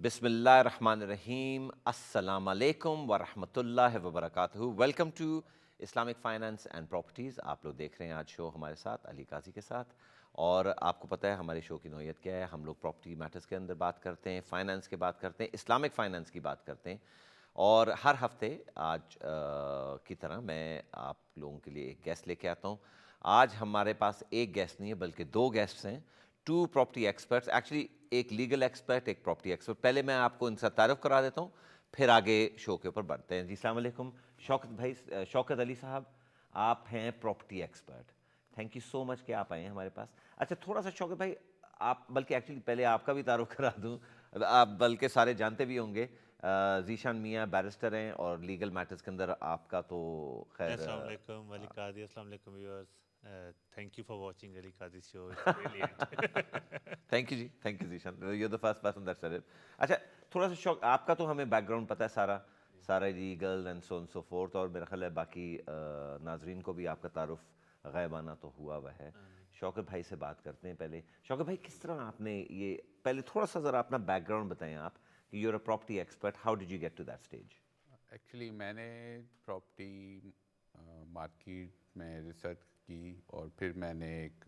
بسم اللہ الرحمن الرحیم. السلام علیکم ورحمۃ اللہ وبرکاتہ. Welcome to Islamic finance and properties. آپ لوگ دیکھ رہے ہیں آج شو ہمارے ساتھ علی قاضی کے ساتھ، اور آپ کو پتہ ہے ہمارے شو کی نوعیت کیا ہے. ہم لوگ پراپرٹی میٹرز کے اندر بات کرتے ہیں، فائنانس کی بات کرتے ہیں، اسلامک فائنانس کی بات کرتے ہیں، اور ہر ہفتے آج کی طرح میں آپ لوگوں کے لیے ایک گیسٹ لے کے آتا ہوں. آج ہمارے پاس ایک گیسٹ نہیں ہے بلکہ دو گیسٹس ہیں، ٹو پراپرٹی ایکسپرٹس. ایکچولی ایک لیگل ایکسپرٹ، ایک پراپرٹی ایکسپرٹ. پہلے میں آپ کو ان سے تعارف کرا دیتا ہوں، پھر آگے شو کے اوپر بڑھتے ہیں. جی السلام علیکم شوکت بھائی، شوکت علی صاحب، آپ ہیں property expert. Thank you so much کہ آپ آئے ہیں ہمارے پاس. اچھا تھوڑا سا شوکت بھائی، آپ بلکہ ایکچولی پہلے آپ کا بھی تعارف کرا دوں، آپ بلکہ سارے جانتے بھی ہوں گے. ذیشان میاں بیرسٹر ہیں اور لیگل میٹرز کے اندر آپ کا تو خیر. السلام علیکم علی قادی. السلام علیکم viewers. Thank you for watching Ali Qadi show. It's brilliant. Thank you ji, thank you Zeeshan, you the first person that said it. اچھا تھوڑا سا شوق، آپ کا تو ہمیں بیک گراؤنڈ پتہ ہے سارا لیگل اینڈ سو فورتھ، اور میرا خیال ہے باقی ناظرین کو بھی آپ کا تعارف غائبانہ تو ہوا ہوا ہے. شوکت بھائی سے بات کرتے ہیں پہلے. شوکت بھائی، کس طرح آپ نے یہ، پہلے تھوڑا سا ذرا اپنا بیک گراؤنڈ بتائیں آپ کہ you are a property expert. How did you get to that stage? Actually میں نے پراپرٹی مارکیٹ میں ریسرچ کی، اور پھر میں نے ایک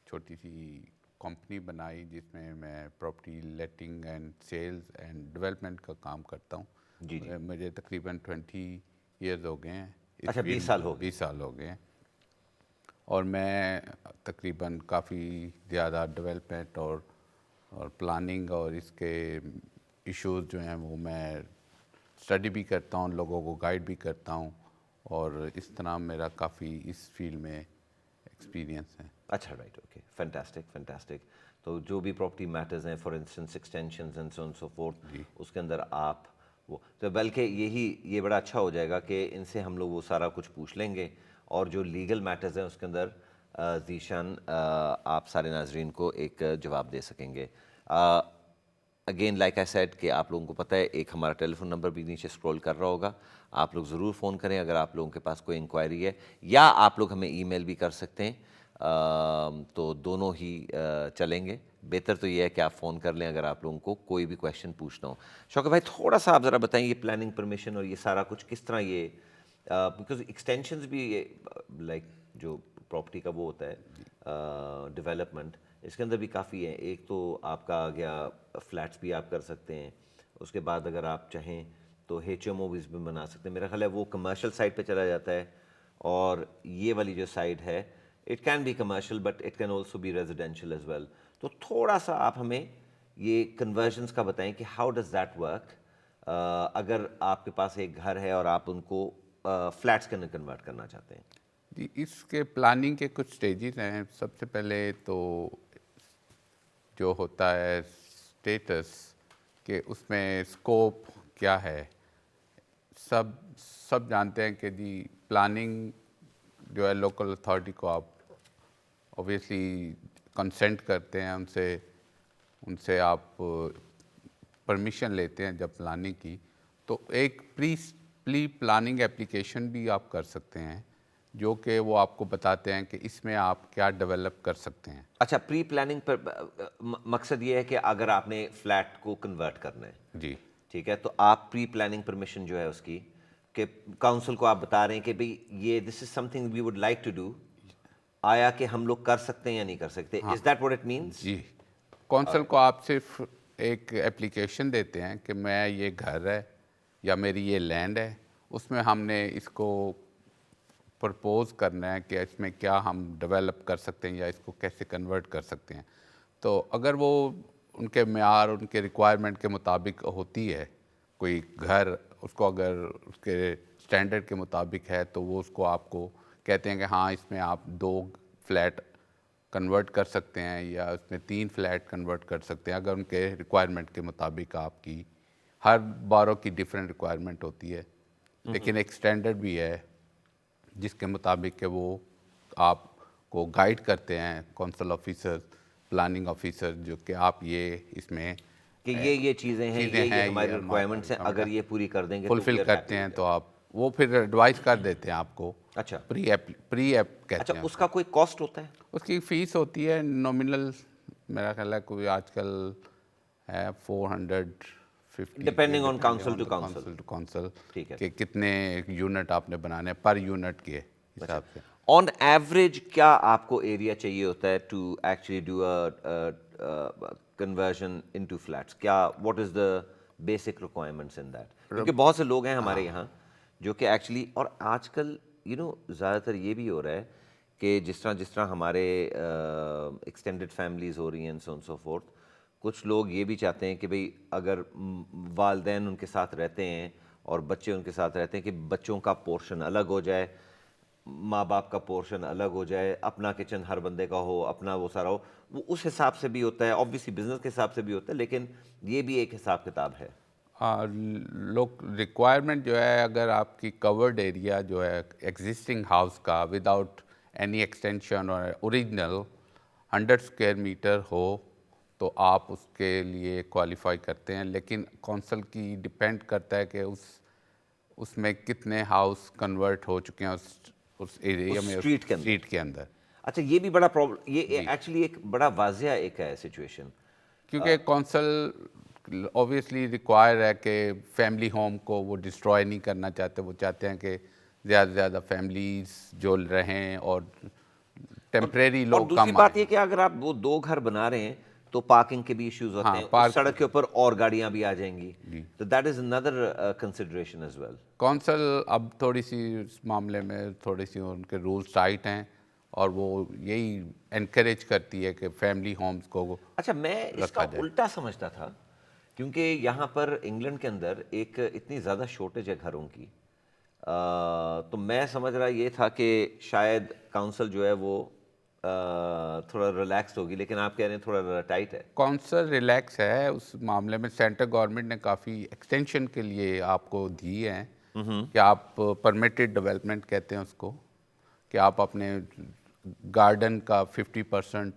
چھوٹی سی کمپنی بنائی جس میں میں property letting and sales and development کا کام کرتا ہوں. جی جی. مجھے تقریباً 20 ایئرز ہو گئے ہیں اس اچھا، 20 فیلڈ سال میں. ہو گئے. 20 سال ہو گئے ہیں، اور میں تقریباً کافی زیادہ ڈیولپمنٹ اور پلاننگ اور اس کے ایشوز جو ہیں وہ میں اسٹڈی بھی کرتا ہوں، لوگوں کو گائیڈ بھی کرتا ہوں، اور اس طرح میرا کافی اس فیلڈ میں ایکسپیرینس ہے. اچھا رائٹ، اوکے، فینٹاسٹک فینٹاسٹک. تو جو بھی پراپرٹی میٹرز ہیں، for instance extensions and so on so forth, جی اس کے اندر آپ وہ تو بلکہ یہ بڑا اچھا ہو جائے گا کہ ان سے ہم لوگ وہ سارا کچھ پوچھ لیں گے، اور جو لیگل میٹرز ہیں اس کے اندر ذیشان آپ سارے ناظرین کو ایک جواب دے سکیں گے. اگین لائک آئی سیڈ کہ آپ لوگوں کو پتہ ہے ایک ہمارا ٹیلی فون نمبر بھی نیچے اسکرول کر رہا ہوگا. آپ لوگ ضرور فون کریں اگر آپ لوگوں کے پاس کوئی انکوائری ہے، یا آپ لوگ ہمیں ای میل بھی کر سکتے ہیں. تو دونوں ہی چلیں گے. بہتر تو یہ ہے کہ آپ فون کر لیں اگر آپ لوگوں کو کوئی بھی کویشچن پوچھنا ہو. شوکت بھائی تھوڑا سا آپ ذرا بتائیں یہ پلاننگ پرمیشن اور یہ سارا کچھ کس طرح یہ، بیکاز ایکسٹینشنز بھی لائک جو پراپرٹی کا وہ ہوتا ہے ڈیولپمنٹ، اس کے اندر بھی کافی ہیں. ایک تو آپ کا آ گیا فلیٹس بھی آپ کر سکتے ہیں، اس کے بعد اگر آپ چاہیں تو ایچ ایم اوز بھی بنا سکتے ہیں. میرا خیال ہے وہ کمرشل سائڈ پہ چلا جاتا ہے، اور یہ والی جو سائڈ ہے it can be commercial but it can also be residential as well. تو تھوڑا سا آپ ہمیں یہ کنورژنس کا بتائیں کہ ہاؤ ڈز دیٹ ورک. اگر آپ کے پاس ایک گھر ہے اور آپ ان کو فلیٹس کے اندر کنورٹ کرنا چاہتے ہیں. جی، اس کے پلاننگ کے کچھ سٹیجز ہیں. سب سے پہلے تو جو ہوتا ہے اسٹیٹس، کہ اس میں اسکوپ کیا ہے. سب جانتے ہیں کہ جی پلاننگ جو ہے لوکل اتھارٹی کو آپ اوبیسلی کنسنٹ کرتے ہیں، ان سے آپ پرمیشن لیتے ہیں جب پلاننگ کی. تو ایک پری پلاننگ اپلیکیشن بھی آپ کر سکتے ہیں، جو کہ وہ آپ کو بتاتے ہیں کہ اس میں آپ کیا ڈیولپ کر سکتے ہیں. اچھا، پری پلاننگ پر مقصد یہ ہے کہ اگر آپ نے فلیٹ کو کنورٹ کرنا ہے، جی ٹھیک ہے، تو آپ پری پلاننگ پرمیشن جو ہے اس کی کہ کاؤنسل کو آپ بتا رہے ہیں کہ بھئی یہ this is something we would like to do, آیا کہ ہم لوگ کر سکتے ہیں یا نہیں کر سکتے. ہاں is that what it means? جی. کونسل کو آپ صرف ایک اپلیکیشن دیتے ہیں کہ میں یہ گھر ہے یا میری یہ لینڈ ہے، اس میں ہم نے اس کو پرپوز کرنا ہے کہ اس میں کیا ہم ڈیولپ کر سکتے ہیں یا اس کو کیسے کنورٹ کر سکتے ہیں. تو اگر وہ ان کے معیار، ان کے ریکوائرمنٹ کے مطابق ہوتی ہے کوئی گھر، اس کو اگر اس کے اسٹینڈرڈ کے مطابق ہے تو وہ اس کو آپ کو کہتے ہیں کہ ہاں اس میں آپ 2 فلیٹ کنورٹ کر سکتے ہیں یا اس میں 3 فلیٹ کنورٹ کر سکتے ہیں، اگر ان کے ریکوائرمنٹ کے مطابق. آپ کی ہر باروں کی ڈیفرنٹ ریکوائرمنٹ ہوتی ہے، لیکن ایک اسٹینڈرڈ بھی ہے جس کے مطابق کہ وہ آپ کو گائیڈ کرتے ہیں کونسل آفیسر، پلاننگ آفیسر، جو کہ آپ یہ اس میں کہ یہ چیزیں ہیں، یہ ہماری ریکوائرمنٹس ہیں، اگر یہ پوری کر دیں گے تو فلفل وی آر کرتے ہیپی ہیں ود تو اٹ. آپ وہ پھر ایڈوائز کر دیتے ہیں آپ کو. اچھا پری ایپ اچھا، کہتے ہیں اس اس کو. کا کوئی کاسٹ ہوتا ہے؟ اس کی فیس ہوتی ہے نومنل، میرا خیال ہے کوئی آج کل ہے 450 Depending on council to council. council to council ٹھیک ہے. کہ کتنے یونٹ آپ نے بنانے ہیں پر یونٹ کے حساب سے. آن ایوریج کیا آپ کو ایریا چاہیے ہوتا ہے to actually do conversion into flats? کیا what is the basic requirements in that? کیونکہ بہت سے لوگ ہیں ہمارے یہاں جو کہ ایکچولی، اور آج کل زیادہ تر یہ بھی ہو رہا ہے کہ جس طرح ہمارے ایکسٹینڈڈ فیملیز ہو رہی ہیں سو آن سو فورتھ، کچھ لوگ یہ بھی چاہتے ہیں کہ بھئی اگر والدین ان کے ساتھ رہتے ہیں اور بچے ان کے ساتھ رہتے ہیں کہ بچوں کا پورشن الگ ہو جائے، ماں باپ کا پورشن الگ ہو جائے، اپنا کچن ہر بندے کا ہو، اپنا وہ سارا ہو. وہ اس حساب سے بھی ہوتا ہے، آبویسلی بزنس کے حساب سے بھی ہوتا ہے، لیکن یہ بھی ایک حساب کتاب ہے. لوگ ریکوائرمنٹ جو ہے، اگر آپ کی کورڈ ایریا جو ہے ایگزسٹنگ ہاؤس کا وداؤٹ اینی ایکسٹینشن اور اوریجنل 100 اسکوائر میٹر ہو تو آپ اس کے لیے کوالیفائی کرتے ہیں. لیکن کونسل کی ڈپینڈ کرتا ہے کہ اس میں کتنے ہاؤس کنورٹ ہو چکے ہیں اس ایریا میں، اسٹریٹ کے اندر. اچھا، یہ بھی بڑا پرابلم، یہ ایکچولی ایک بڑا واضح ایک ہے سچویشن، کیونکہ کونسل اوبیسلی ریکوائر ہے کہ فیملی ہوم کو وہ ڈسٹروائے نہیں کرنا چاہتے. وہ چاہتے ہیں کہ زیادہ سے زیادہ فیملیز جو رہیں اور ٹیمپریری اور لوگ دوسری کم بات آئیں. یہ کہ اگر آپ وہ 2 گھر بنا رہے ہیں تو پارکنگ کے بھی ایشوز ہوتے ہیں، اس سڑک کے اوپر اور گاڑیاں بھی آ جائیں گی، تو that is under consideration as well. Council اب تھوڑی سی اس معاملے میں تھوڑی سی ان کے رولز ٹائٹ ہیں اور وہ یہی انکریج کرتی ہے کہ فیملی ہومز کو. اچھا، میں اس کا الٹا سمجھتا تھا، کیونکہ یہاں پر انگلینڈ کے اندر ایک اتنی زیادہ شارٹیج ہے گھروں کی، تو میں سمجھ رہا یہ تھا کہ شاید کاؤنسل جو ہے وہ تھوڑا ریلیکس ہوگی، لیکن آپ کہہ رہے ہیں تھوڑا ٹائٹ ہے. کونسل ریلیکس ہے اس معاملے میں. سینٹر گورنمنٹ نے کافی ایکسٹینشن کے لیے آپ کو دی ہیں کہ آپ پرمیٹڈ ڈیولپمنٹ کہتے ہیں اس کو، کہ آپ اپنے گارڈن کا 50%،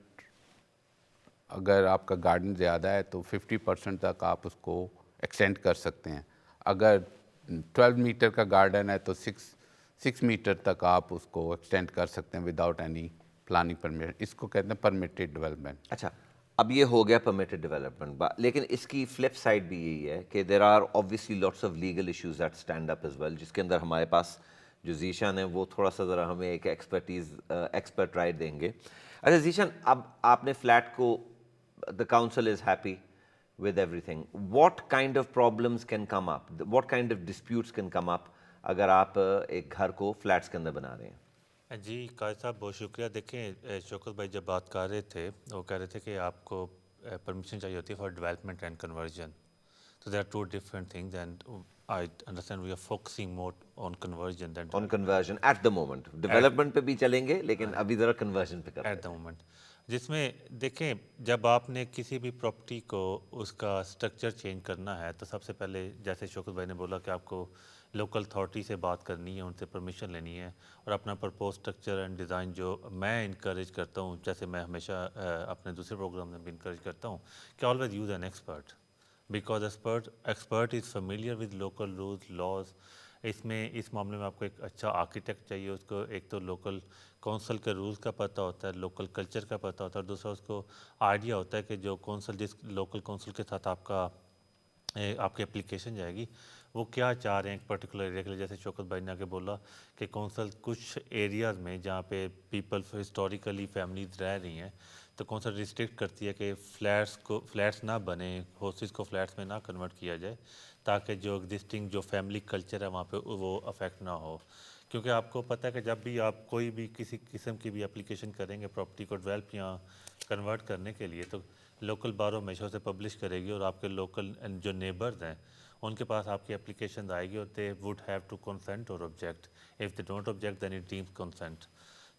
اگر آپ کا گارڈن زیادہ ہے تو 50% تک آپ اس کو ایکسٹینڈ کر سکتے ہیں. اگر 12 میٹر کا گارڈن ہے تو 6 میٹر تک آپ اس کو ایکسٹینڈ کر سکتے ہیں وداؤٹ اینی پلاننگ پرمٹ. اس کو کہتے ہیں پرمیٹڈ ڈیولپمنٹ. اچھا، اب یہ ہو گیا پرمیٹڈ ڈیولپمنٹ، لیکن اس کی فلپ سائڈ بھی یہی ہے کہ there are obviously lots of legal issues that stand up as well، جس کے اندر ہمارے پاس جو ذیشان ہے وہ تھوڑا سا ذرا ہمیں ایک ایکسپرٹ رائے دیں گے. اچھا ذیشان، اب آپ نے فلیٹ کو the council is happy with everything. What kind of problems can come up? What kind of disputes can come up اگر آپ ایک گھر کو فلیٹس کے اندر بنا رہے ہیں؟ جی قائد صاحب بہت شکریہ. دیکھیں شوکت بھائی جب بات کر رہے تھے وہ کہہ رہے تھے کہ آپ کو پرمیشن چاہیے ہوتی ہے for development and conversion. So there are 2 different things, and I understand we are focusing more on conversion than On conversion at the moment. Development پہ بھی چلیں گے لیکن ابھی ذرا conversion پہ کرتے ہیں. at the moment. جس میں دیکھیں جب آپ نے کسی بھی پراپرٹی کو اس کا اسٹرکچر چینج کرنا ہے تو سب سے پہلے جیسے شوکت بھائی نے بولا کہ آپ کو لوکل اتھارٹی سے بات کرنی ہے، ان سے پرمیشن لینی ہے، اور اپنا پرپوز اسٹرکچر اینڈ ڈیزائن جو میں انکریج کرتا ہوں، جیسے میں ہمیشہ اپنے دوسرے پروگرام میں بھی انکریج کرتا ہوں کہ always use an expert, because expert is familiar with local rules laws. اس معاملے میں آپ کو ایک اچھا آرکیٹیکٹ چاہیے، اس کو ایک تو لوکل کونسل کے رولز کا پتہ ہوتا ہے، لوکل کلچر کا پتہ ہوتا ہے، اور دوسرا اس کو آئیڈیا ہوتا ہے کہ جو کونسل جس لوکل کونسل کے ساتھ آپ کی اپلیکیشن جائے گی وہ کیا چاہ رہے ہیں ایک پرٹیکولر ایریا کے لیے. جیسے شوکت بھائی نے آگے بولا کہ کونسل کچھ ایریاز میں جہاں پہ پیپل ہسٹوریکلی فیملیز رہ رہی ہیں تو کونسل ریسٹرکٹ کرتی ہے کہ فلیٹس نہ بنے، ہاؤسز کو فلیٹس میں نہ کنورٹ کیا جائے تاکہ جو ایگزسٹنگ جو فیملی کلچر ہے وہاں پہ وہ افیکٹ نہ ہو. کیونکہ آپ کو پتہ ہے کہ جب بھی آپ کوئی بھی کسی قسم کی بھی اپلیکیشن کریں گے پراپرٹی کو ڈیولپ یا کنورٹ کرنے کے لیے تو لوکل بار ہمیشہ اسے پبلش کرے گی، اور آپ کے لوکل جو نیبرز ہیں ان کے پاس آپ کی اپلیکیشن آئے گی اور they would have to consent or object. If they don't object then it deems consent.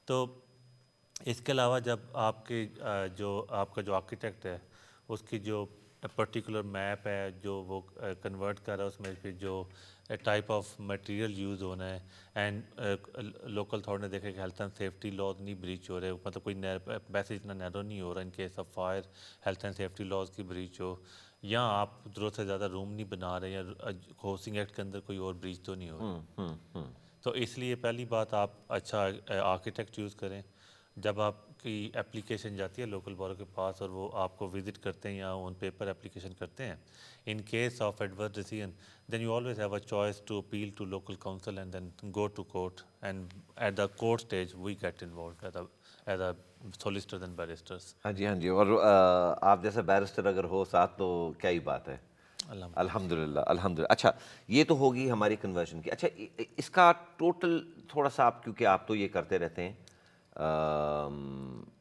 تو اس کے علاوہ جب آپ کا جو آرکیٹیکٹ ہے اس کی جو پرٹیکولر میپ ہے جو وہ کنورٹ کر رہا ہے، اس میں پھر جو ٹائپ آف مٹیریل یوز ہونا ہے، اینڈ لوکل اتھارٹی نے دیکھا کہ ہیلتھ اینڈ سیفٹی لاز نہیں بریچ ہو رہے، مطلب کوئی پیسج اتنا نیرو نہیں ہو رہا ان case of fire, health and safety laws کی بریچ ہو، یا آپ ضرورت سے زیادہ روم نہیں بنا رہے، یا ہاؤسنگ ایکٹ کے اندر کوئی اور بریچ تو نہیں ہو رہی. تو اس لیے پہلی بات آپ اچھا آرکیٹیکٹ یوز کریں. جب آپ کی اپلیکیشن جاتی ہے لوکل بورو کے پاس اور وہ آپ کو وزٹ کرتے ہیں یا آن پیپر اپلیکیشن کرتے ہیں, in case of adverse decision then you always have a choice to appeal to local council and then go to court, and at the court stage we get involved as a solicitors and barristers. ہاں جی ہاں جی. اور آپ جیسا barrister اگر ہو ساتھ تو کیا ہی بات ہے. الحمد للہ الحمد للہ. اچھا یہ تو ہوگی ہماری کنورژن کی. اچھا اس کا ٹوٹل تھوڑا سا آپ, کیونکہ آپ تو یہ کرتے رہتے ہیں,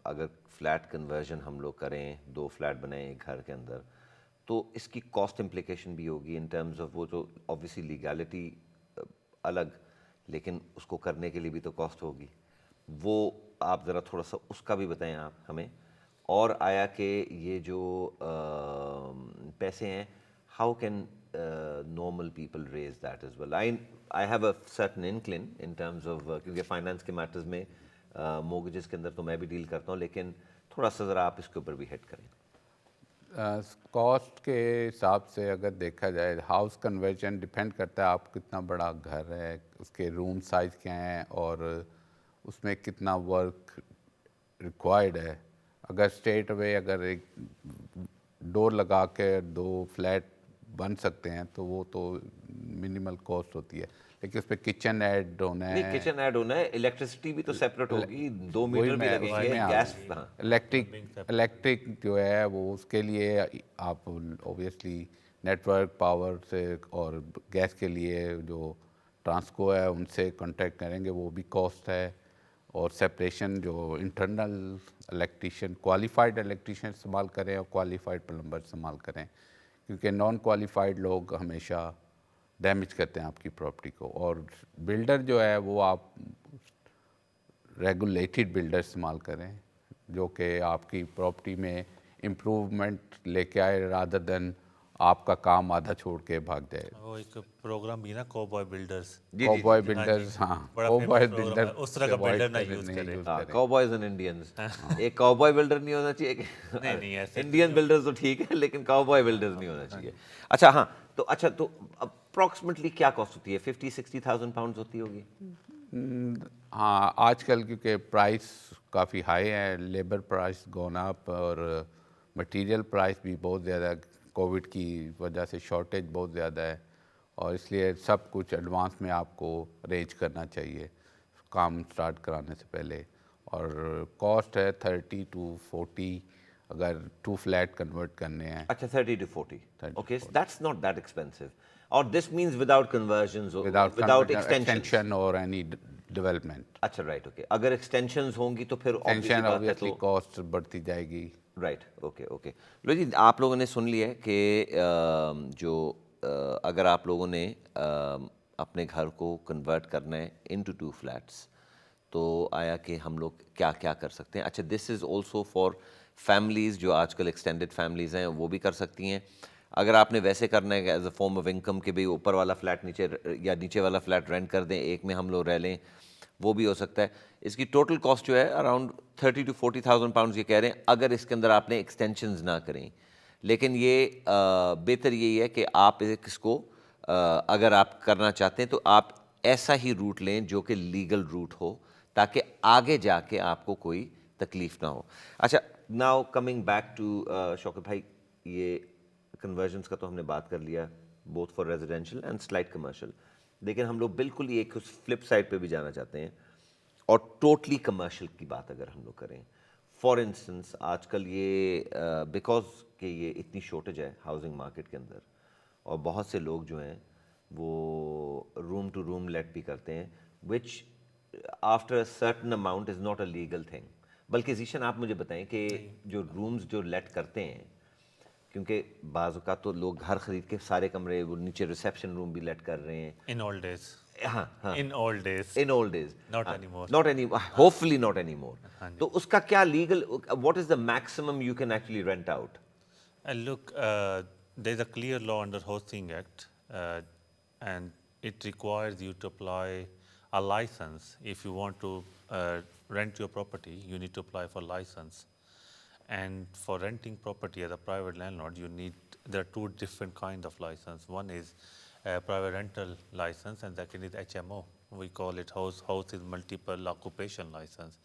اگر فلیٹ کنورژن ہم لوگ کریں, 2 فلیٹ بنائیں ایک گھر کے اندر, تو اس کی کاسٹ امپلیکیشن بھی ہوگی ان ٹرمز آف, وہ تو آبویسلی لیگیلٹی الگ, لیکن اس کو کرنے کے لیے بھی تو کاسٹ ہوگی. وہ آپ ذرا تھوڑا سا اس کا بھی بتائیں آپ ہمیں. اور آیا کہ یہ جو پیسے ہیں, how can normal people raise that as well. I have a certain inkling in terms of, کیونکہ فائنانس کے میٹرز میں موگیجز کے اندر تو میں بھی ڈیل کرتا ہوں, لیکن تھوڑا سا ذرا آپ اس کے اوپر بھی ہیڈ کریں. کاسٹ کے حساب سے اگر دیکھا جائے, ہاؤس کنورژن ڈپینڈ کرتا ہے آپ کتنا بڑا گھر ہے, اس کے روم سائز کیا ہیں اور اس میں کتنا ورک ریکوائرڈ ہے. اگر اسٹریٹ اوے اگر ایک ڈور لگا کے 2 فلیٹ بن سکتے ہیں تو وہ تو منیمل کاسٹ ہوتی ہے, لیکن اس پہ کچن ایڈ ہونا نہیں, ہے. کچن ایڈ ہونا ہے, الیکٹریسٹی بھی تو سیپریٹ ہوگی, 2 وہی میٹر بھی میں لگیں اس گے, میں گیس. ہاں الیکٹرک جو ہے وہ اس کے لیے آپ اوبیسلی نیٹ ورک پاور سے اور گیس کے لیے جو ٹرانسکو ہے ان سے کانٹیکٹ کریں گے, وہ بھی کاسٹ ہے. اور سیپریشن جو انٹرنل الیکٹریشین, کوالیفائڈ الیکٹریشین استعمال کریں اور کوالیفائڈ پلمبر استعمال کریں, کیونکہ نان کوالیفائڈ لوگ ہمیشہ ڈیمیج کرتے ہیں آپ کی پراپرٹی کو. اور بلڈر جو ہے وہ آپ ریگولیٹڈ بلڈر استعمال کریں جو کہ آپ کی پراپرٹی میں امپروومنٹ لے کے آئے, رادر دین آپ کا کام آدھا چھوڑ کے بھاگ جائے. وہ ایک پروگرام بھی نا کو بوائے بلڈرز, کو بوائے بلڈرز, ہاں بڑا کو بوائے فیمس پروگرام ہے, بلڈر اس طرح کا بلڈر نہ یوز نہیں کرے. یوز ہاں, کریں. کاؤ بوائز اینڈ انڈینز. ایک کاؤ بوائے بلڈر نہیں ہونا چاہیے, نہیں ایسے انڈین بلڈرز تو ٹھیک ہے لیکن کاؤ بوائے بلڈرز نہیں ہونا چاہیے. اچھا ہاں, تو اچھا تو اپروکسیمیٹلی کیا کاسٹ ہوتی ہے, 50-60,000 پاؤنڈز ہوتی ہوگی. ہاں آج کل کیونکہ پرائس کافی ہائی ہے, لیبر پرائس گون اپ اور مٹیریل پرائس بھی بہت زیادہ, کووڈ کی وجہ سے شارٹیج بہت زیادہ ہے, اور اس لیے سب کچھ ایڈوانس میں آپ کو ارینج کرنا چاہیے کام سٹارٹ کرانے سے پہلے. اور کاسٹ ہے 30 to 40 اگر 2 فلیٹ کنورٹ کرنے ہیں. اچھا 30 to 40. Okay, so that's not that expensive. Or this means without conversions or without extensions. extension or any development. اچھا رائٹ, اوکے. اگر ایکسٹینشنز ہوں گی تو پھر ایکسٹینشن obviously بات ہے obviously تو کاسٹ بڑھتی جائے گی. رائٹ. Okay okay. لو جی, آپ لوگوں نے سن لیا ہے کہ جو اگر آپ لوگوں نے اپنے گھر کو کنورٹ کرنا ہے انٹو 2 فلیٹس تو آیا کہ ہم لوگ کیا کیا کر سکتے ہیں. اچھا دس از آلسو فار فیملیز جو آج کل ایکسٹینڈیڈ فیملیز ہیں وہ بھی کر سکتی ہیں. اگر آپ نے ویسے کرنا ہے as a form of income کہ بھئی اوپر والا فلیٹ نیچے یا نیچے والا فلیٹ رینٹ کر دیں, ایک میں ہم لوگ رہ لیں, وہ بھی ہو سکتا ہے. اس کی ٹوٹل کاسٹ جو ہے اراؤنڈ 30 to 40,000 پاؤنڈز یہ کہہ رہے ہیں, اگر اس کے اندر آپ نے ایکسٹینشنز نہ کریں. لیکن یہ بہتر یہی ہے کہ آپ اس کو اگر آپ کرنا چاہتے ہیں تو آپ ایسا ہی روٹ لیں جو کہ لیگل روٹ ہو, تاکہ آگے جا کے آپ کو کوئی تکلیف نہ ہو. اچھا ناؤ کمنگ بیک ٹو شوکت بھائی, یہ کنورژنس کا تو ہم نے بات کر لیا both for residential and slight commercial, لیکن ہم لوگ بالکل ہی ایک اس فلپ سائڈ پہ بھی جانا چاہتے ہیں اور ٹوٹلی کمرشل کی بات اگر ہم لوگ کریں. فار انسٹنس آج کل یہ بیکاز کہ یہ اتنی شارٹیج ہے ہاؤسنگ مارکیٹ کے اندر, اور بہت سے لوگ جو ہیں وہ روم ٹو روم لیٹ بھی کرتے ہیں, which after a certain amount is not a legal thing. بلکہ ذیشان آپ مجھے بتائیں کہ جو رومز جو لیٹ کرتے ہیں, کیونکہ بعض اوقات تو لوگ گھر خرید کے سارے کمرے وہ نیچے ریسیپشن روم بھی لیٹ کر رہے ہیں. ان اول ڈیز, ہاں ہاں, ان اول days, in old days, not anymore. not any, hopefully not anymore. تو اس کا کیا legal, what is the maximum you can actually rent out? Look, there is a clear law under Housing Act, and it requires you to apply a license. If you want to rent your property, you need to apply for license. And for renting property as a private landlord, there are 2 different kinds of license. One is private rental license and second is HMO. we call it house is multiple occupation license.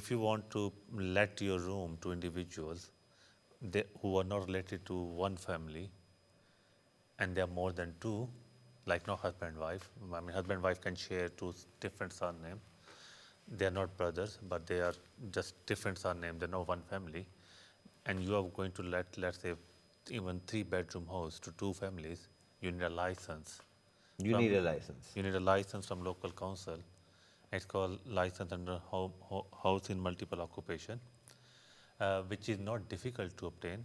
If you want to let your room to individuals who are not related to one family, and there are more than two, like no husband wife. I mean, husband wife can share two different surname. They are not brothers, but they are just different surname. They're not one family, and you are going to let's say even 3-bedroom house to 2 families. You need a license. you need a license. You need a license from local council. It's called license under house in multiple occupation, which is not difficult to obtain.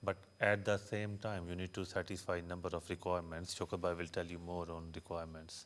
But at the same time, you need to satisfy number of requirements. Shaukat Bhai will tell you more on requirements.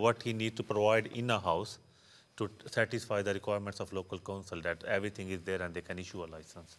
what he need to provide in a house to satisfy the requirements of local council, that everything is there and they can issue a license.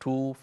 2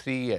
3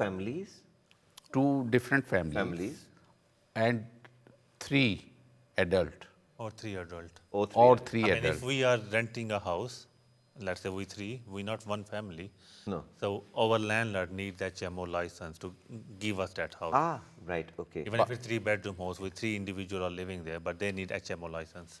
families 2 different families families and 3 adult Or 3 adult. or 3 or 3 I mean, adult. if we are renting a house, let's say we 3, we're not one family. no So our landlord needs HMO license to give us that house. ah right okay Even if it's 3-bedroom house with 3 individuals are living there, but they need HMO license.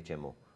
HMO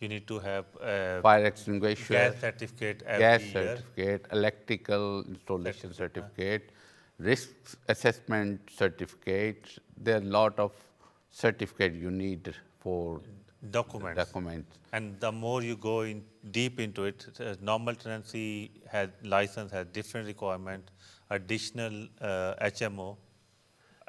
you need to have fire extinguisher, gas certificate gas every year. certificate, electrical installation certificate, risk assessment certificate. There are a lot of certificate you need for Documents. documents. And the more you go in deep into it, normal tenancy has license has different requirement, additional HMO.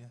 Yeah.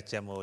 HMO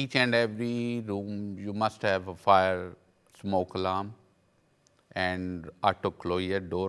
Each and every room you must have a fire smoke alarm and auto closure, door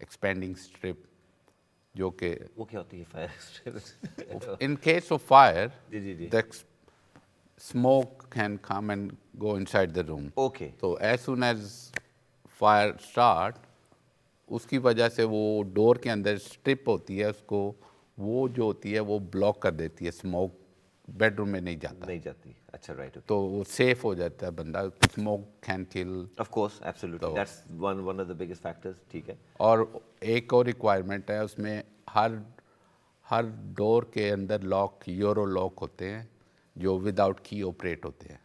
expanding strip جو کہ وہ کیا ہوتی ہے fire? in case of fire جی جی جی the smoke can come and go inside the room. Okay تو as soon as fire start اس کی وجہ سے وہ ڈور کے اندر اسٹرپ ہوتی ہے, اس کو وہ جو ہوتی ہے وہ بلاک کر دیتی ہے, اسموک بیڈ روم میں نہیں جاتا, نہیں جاتی. اچھا رائٹ, تو وہ سیف ہو جاتا ہے بندہ. اسموک کین کل. Of course absolutely that's one of the biggest factors. ٹھیک ہے. اور ایک اور ریکوائرمنٹ ہے اس میں, ہر ڈور کے اندر لاک یورو لاک ہوتے ہیں جو ود آؤٹ کی آپریٹ ہوتے ہیں.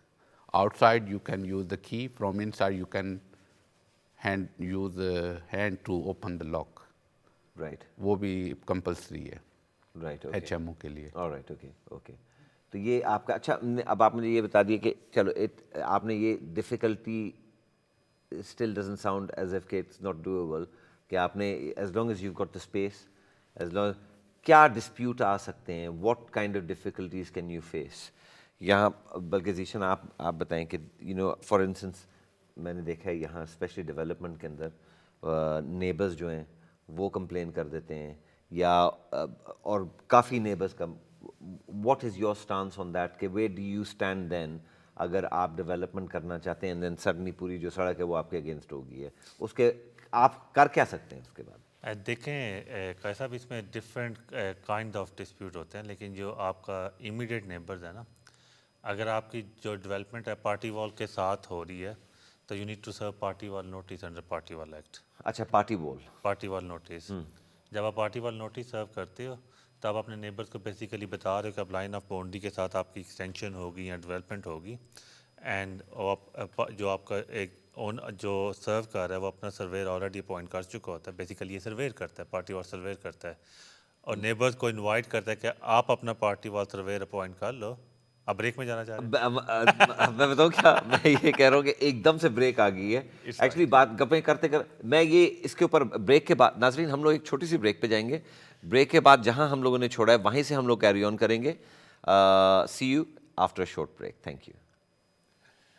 Outside you can use the key, from inside you can use hand to open the lock. Right وہ بھی کمپلسری ہے رائٹ ایچ ایم او کے لیے. Right okay okay. تو یہ آپ کا اچھا, اب آپ مجھے یہ بتا دیے کہ چلو آپ نے یہ difficulty still doesn't sound as if کہ اٹس ناٹ ڈویبل, کہ آپ نے as long as you got the space, as long کیا ڈسپیوٹ آ سکتے ہیں, what kind of difficulties can you face یہاں. بلکہ ذیشان آپ بتائیں کہ یو نو فار انسٹنس میں نے دیکھا ہے یہاں اسپیشلی ڈیولپمنٹ کے اندر نیبرز جو ہیں وہ کمپلین کر دیتے ہیں, یا اور کافی نیبرز کا. What is your stance on that کہ ویئر ڈو یو اسٹینڈ دین اگر آپ ڈیولپمنٹ کرنا چاہتے ہیں دین سڈنلی پوری جو سڑک ہے وہ آپ کے اگینسٹ ہوگی ہے, اس کے آپ کر کیا سکتے ہیں اس کے بعد؟ دیکھیں قیصر صاحب, اس میں ڈفرینٹ کائنڈ آف ڈسپیوٹ ہوتے ہیں, لیکن جو آپ کا امیڈیٹ نیبرز ہے نا, اگر آپ کی جو ڈیولپمنٹ ہے پارٹی وال کے ساتھ ہو رہی ہے تو you need to serve party wall notice under party wall act. اچھا party wall, party wall notice, جب آپ پارٹی وال نوٹس سرو کرتے ہو تو آپ اپنے نیبرز کو بیسیکلی بتا رہے ہو کہ اب لائن آف باؤنڈری کے ساتھ آپ کی ایکسٹینشن ہوگی یا ڈیولپمنٹ ہوگی, اینڈ جو آپ کا ایک جو سرو کر رہا ہے وہ اپنا سرویئر آلریڈی اپوائنٹ کر چکا ہوتا ہے. بیسیکلی یہ سرویئر کرتا ہے, پارٹی وال سرویئر کرتا ہے, اور نیبرز کو انوائٹ کرتا ہے کہ آپ اپنا پارٹی وال سرویئر اپوائنٹ کر لو. اب بریک میں جانا چاہ رہے ہیں؟ میں بتاؤں کیا, میں یہ کہہ رہا ہوں کہ ایک دم سے بریک آ گئی ہے ایکچولی. بات گپیں کرتے میں یہ اس کے اوپر بریک کے بعد, ناظرین ہم لوگ ایک چھوٹی سی بریک پہ جائیں گے. بریک کے بعد جہاں ہم لوگوں نے چھوڑا ہے وہیں سے ہم لوگ کیری آن کریں گے. See you after a short break. Thank you.